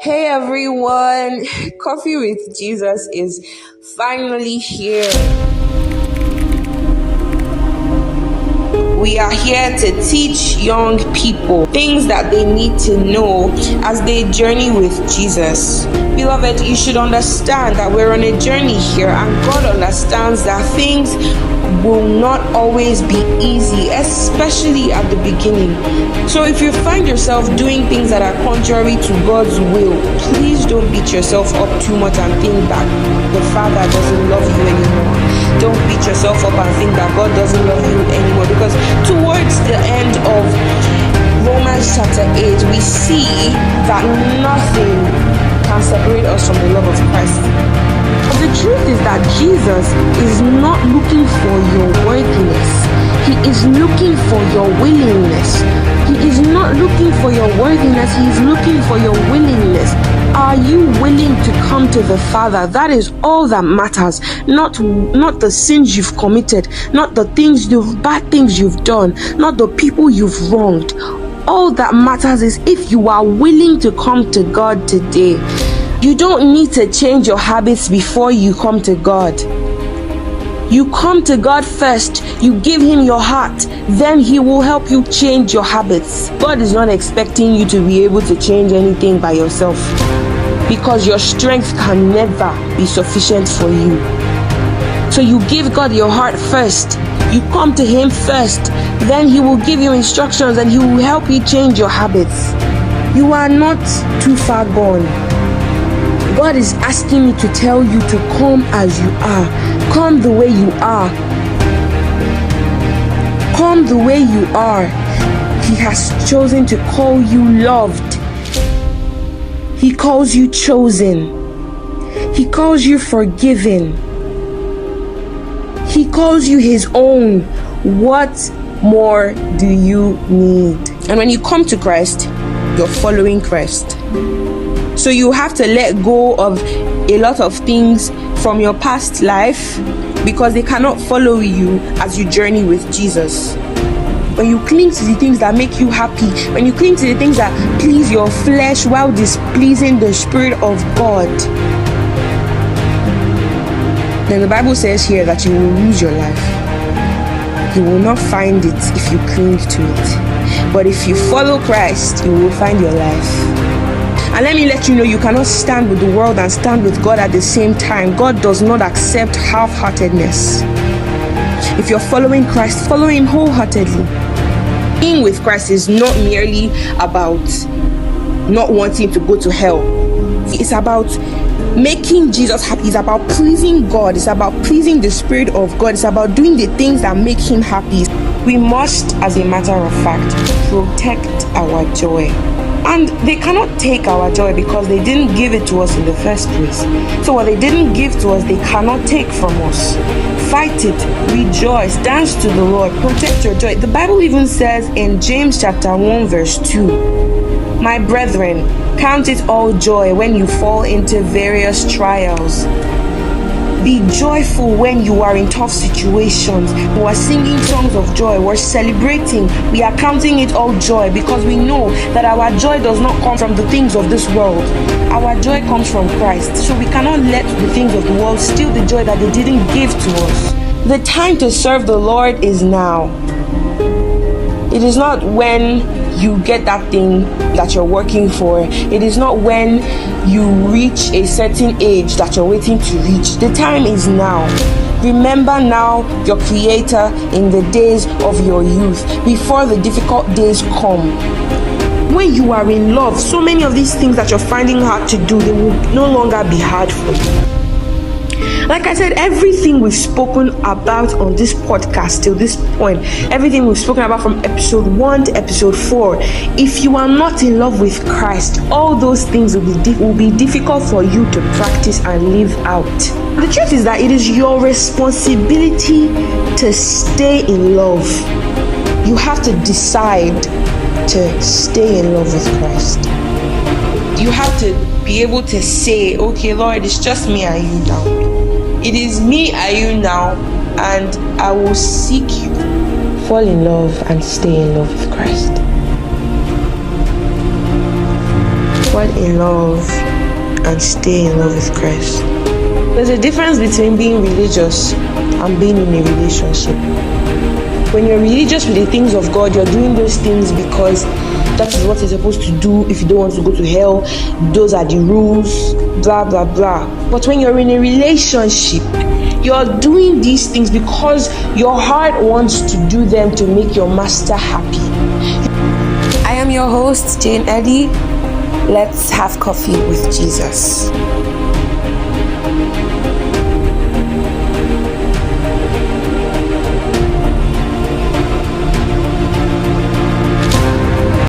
Hey everyone, Coffee with Jesus is finally here. We are here to teach young people things that they need to know as they journey with Jesus. Beloved, you should understand that we're on a journey here, and God understands that things will not always be easy, especially at the beginning. So if you find yourself doing things that are contrary to God's will, please don't beat yourself up too much and think that the Father doesn't love you anymore. Don't beat yourself up and think that God doesn't love you anymore, because towards the end of Romans chapter 8, we see that nothing can separate us from the love of Christ. But the truth is that Jesus is not looking for your worthiness. He is looking for your willingness. He is not looking for your worthiness. He is looking for your willingness. Are you willing to come to the Father? That is all that matters. Not the sins you've committed, not the bad things you've done, not the people you've wronged. All that matters is if you are willing to come to God today. You don't need to change your habits before you come to God. You come to God first, you give Him your heart, then He will help you change your habits. God is not expecting you to be able to change anything by yourself, because your strength can never be sufficient for you. So you give God your heart first, you come to Him first, then He will give you instructions and He will help you change your habits. You are not too far gone. God is asking me to tell you to come as you are. Come the way you are. Come the way you are. He has chosen to call you loved. He calls you chosen. He calls you forgiven. He calls you His own. What more do you need? And when you come to Christ, you're following Christ. So you have to let go of a lot of things from your past life, because they cannot follow you as you journey with Jesus. When you cling to the things that make you happy, when you cling to the things that please your flesh while displeasing the Spirit of God, then the Bible says here that you will lose your life. You will not find it if you cling to it. But if you follow Christ, you will find your life. And let me let you know, you cannot stand with the world and stand with God at the same time. God does not accept half-heartedness. If you're following Christ, follow Him wholeheartedly. Being with Christ is not merely about not wanting to go to hell. It's about making Jesus happy. It's about pleasing God. It's about pleasing the Spirit of God. It's about doing the things that make Him happy. We must, as a matter of fact, protect our joy. And they cannot take our joy because they didn't give it to us in the first place. So what they didn't give to us, they cannot take from us. Fight it, rejoice, dance to the Lord, protect your joy. The Bible even says in James chapter 1 verse 2, "My brethren, count it all joy when you fall into various trials." Be joyful when you are in tough situations. We are singing songs of joy. We're celebrating. We are counting it all joy, because we know that our joy does not come from the things of this world. Our joy comes from Christ. So we cannot let the things of the world steal the joy that they didn't give to us. The time to serve the Lord is now. It is not when you get that thing that you're working for. It is not when you reach a certain age that you're waiting to reach. The time is now. Remember now your Creator in the days of your youth, before the difficult days come. When you are in love, so many of these things that you're finding hard to do, they will no longer be hard for you. Like I said, everything we've spoken about on this podcast till this point, everything we've spoken about from episode 1 to episode 4, if you are not in love with Christ, all those things will be difficult for you to practice and live out. The truth is that it is your responsibility to stay in love. You have to decide to stay in love with Christ. You have to be able to say, okay, Lord, it's just me and you now. It is me and you now, and I will seek you. Fall in love and stay in love with Christ. fall in love and stay in love with Christ. There's a difference between being religious and being in a relationship. When you're religious with the things of God, you're doing those things because that is what you're supposed to do. If you don't want to go to hell, those are the rules, blah blah blah. But when you're in a relationship, you're doing these things because your heart wants to do them to make your master happy. I am your host, Jayne Eddy. Let's have coffee with Jesus.